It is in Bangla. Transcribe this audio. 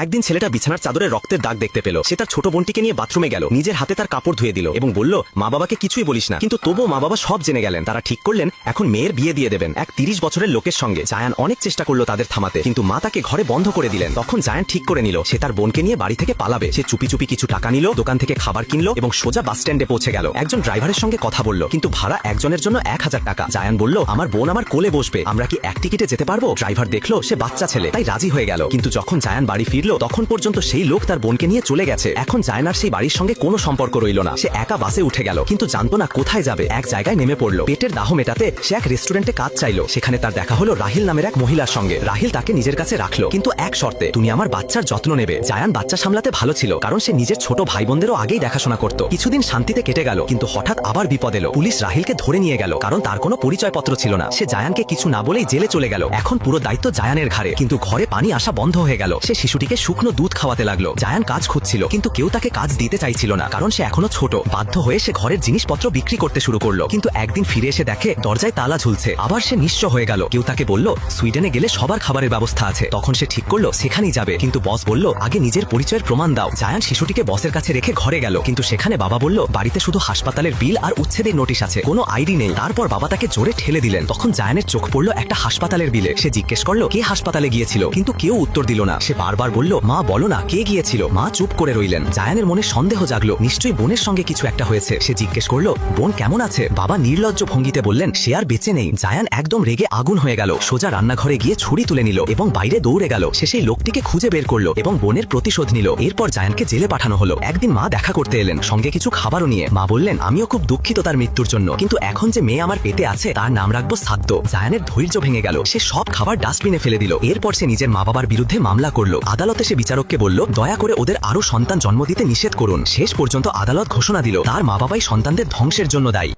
একদিন ছেলেটা বিছানার চাদরে রক্তের দাগ দেখতে পেল। সে তার ছোট বোনটিকে নিয়ে বাথরুমে গেল, নিজের হাতে তার কাপড় ধুয়ে দিল এবং বলল, মা বাবাকে কিছুই বলিস না। কিন্তু তবুও মা বাবা সব জেনে গেলেন। তারা ঠিক করলেন এখন মেয়ের বিয়ে দিয়ে দেবেন এক 30 বছরের লোকের সঙ্গে। জায়ান অনেক চেষ্টা করলো তাদের থামাতে, কিন্তু মা তাকে ঘরে বন্ধ করে দিলেন। তখন জায়ান ঠিক করে নিল সে তার বোনকে নিয়ে বাড়ি থেকে পালাবে। সে চুপি চুপি কিছু টাকা নিল, দোকান থেকে খাবার কিনলো এবং সোজা বাস স্ট্যান্ডে পৌঁছে গেল। একজন ড্রাইভারের সঙ্গে কথা বলল, কিন্তু ভাড়া একজনের জন্য 1000 টাকা। জায়ান বলল, আমার বোন আমার কোলে বসবে, আমরা কি এক টিকিটে যেতে পারবো? ড্রাইভার দেখলো সে বাচ্চা ছেলে, তাই রাজি হয়ে গেল। কিন্তু যখন জায়ান বাড়ি ফিরলো তখন পর্যন্ত সেই লোক তার বোনকে নিয়ে চলে গেছে। এখন জায়ান আর সেই বাড়ির সঙ্গে কোনো সম্পর্ক রইল না। সে একা বাসে উঠে গেল, কিন্তু জানতো না কোথায় যাবে। এক জায়গায় নেমে পড়লো। পেটের দাহ মেটাতে সে এক রেস্টুরেন্টে কাজ চাইলো। সেখানে তার দেখা হলো রাহিল নামের এক মহিলার সঙ্গে। রাহিল তাকে নিজের কাছে রাখলো, কিন্তু এক শর্তে, তুমি আমার বাচ্চার যত্ন নেবে। জায়ান বাচ্চা সামলাতে ভালো ছিল, কারণ সে নিজের ছোট ভাই বোনদেরও আগেই দেখাশোনা করত। কিছুদিন শান্তিতে কেটে গেল, কিন্তু হঠাৎ আবার বিপদ এলো। পুলিশ রাহিলকে ধরে নিয়ে গেল, কারণ তার কোনো পরিচয়পত্র ছিল না। সে জায়ানকে কিছু না বলেই জেলে চলে গেল। এখন পুরো দায়িত্ব জায়ানের ঘাড়ে। কিন্তু ঘরে পানি আসা বন্ধ হয়ে গেল। সে শিশুটিকে শুকনো দুধ খাওয়াতে লাগলো। জায়ান কাজ খুঁজছিল, কিন্তু কেউ তাকে কাজ দিতে চাইছিল না, কারণ সে এখনো ছোট। বাধ্য হয়ে সে ঘরের জিনিসপত্র বিক্রি করতে শুরু করলো। কিন্তু একদিন ফিরে এসে দেখে দরজায় তালা ঝুলছে। আবার সে নিঃস্ব হয়ে গেল। কেউ তাকে বলল সুইডেনে গেলে সবার খাবারের ব্যবস্থা আছে। তখন সে ঠিক করলো সেখানেই যাবে, কিন্তু বস বলল আগে নিজের পরিচয়ের প্রমাণ দাও। জায়ান শিশুটিকে বসের কাছে রেখে ঘরে গেল, কিন্তু সেখানে বাবা বলল বাড়িতে শুধু হাসপাতালের বিল আর উচ্ছেদের নোটিশ আছে, কোনো আইডি নেই। তারপর বাবা তাকে জোরে ঠেলে দিলেন। তখন জায়ানের চোখ পড়লো একটা হাসপাতালের বিলে। সে জিজ্ঞেস করলো কে হাসপাতালে গিয়েছিল, কিন্তু কেউ উত্তর দিল না। সে বারবার বলল মা বলো না কে গিয়েছিল। মা চুপ করে রইলেন। জায়ানের মনে সন্দেহ জাগলো, নিশ্চয়ই বোনের সঙ্গে কিছু একটা হয়েছে। সে জিজ্ঞেস করলো বোন কেমন আছে। বাবা নির্লজ্জ ভঙ্গিতে বললেন সে আর বেঁচে নেই। জায়ান একদম রেগে আগুন হয়ে গেল। সোজা রান্নাঘরে গিয়ে ছুরি তুলে নিল এবং বাইরে দৌড়ে গেল। সে সেই লোকটিকে খুঁজে বের করলো এবং বোনের প্রতিশোধ নিল। এরপর জায়ানকে জেলে পাঠানো হলো। একদিন মা দেখা করতে এলেন, সঙ্গে কিছু খাবারও নিয়ে। মা বললেন আমিও খুব দুঃখিত তার মৃত্যুর জন্য, কিন্তু এখন যে মেয়ে আমার পেটে আছে তার নাম রাখবো সাদ্য। জায়ানের ধৈর্য ভেঙে গেল। সে সব খাবার ডাস্টবিনে ফেলে দিল। এরপর সে নিজের মা বাবার বিরুদ্ধে মামলা করলো। আদালতে সে বিচারককে বলল দয়া করে ওদের আরো সন্তান জন্ম দিতে নিষেধ করুন। শেষ পর্যন্ত আদালত ঘোষণা দিল তার মা বাবাই সন্তানদের ধ্বংসের জন্য দায়ী।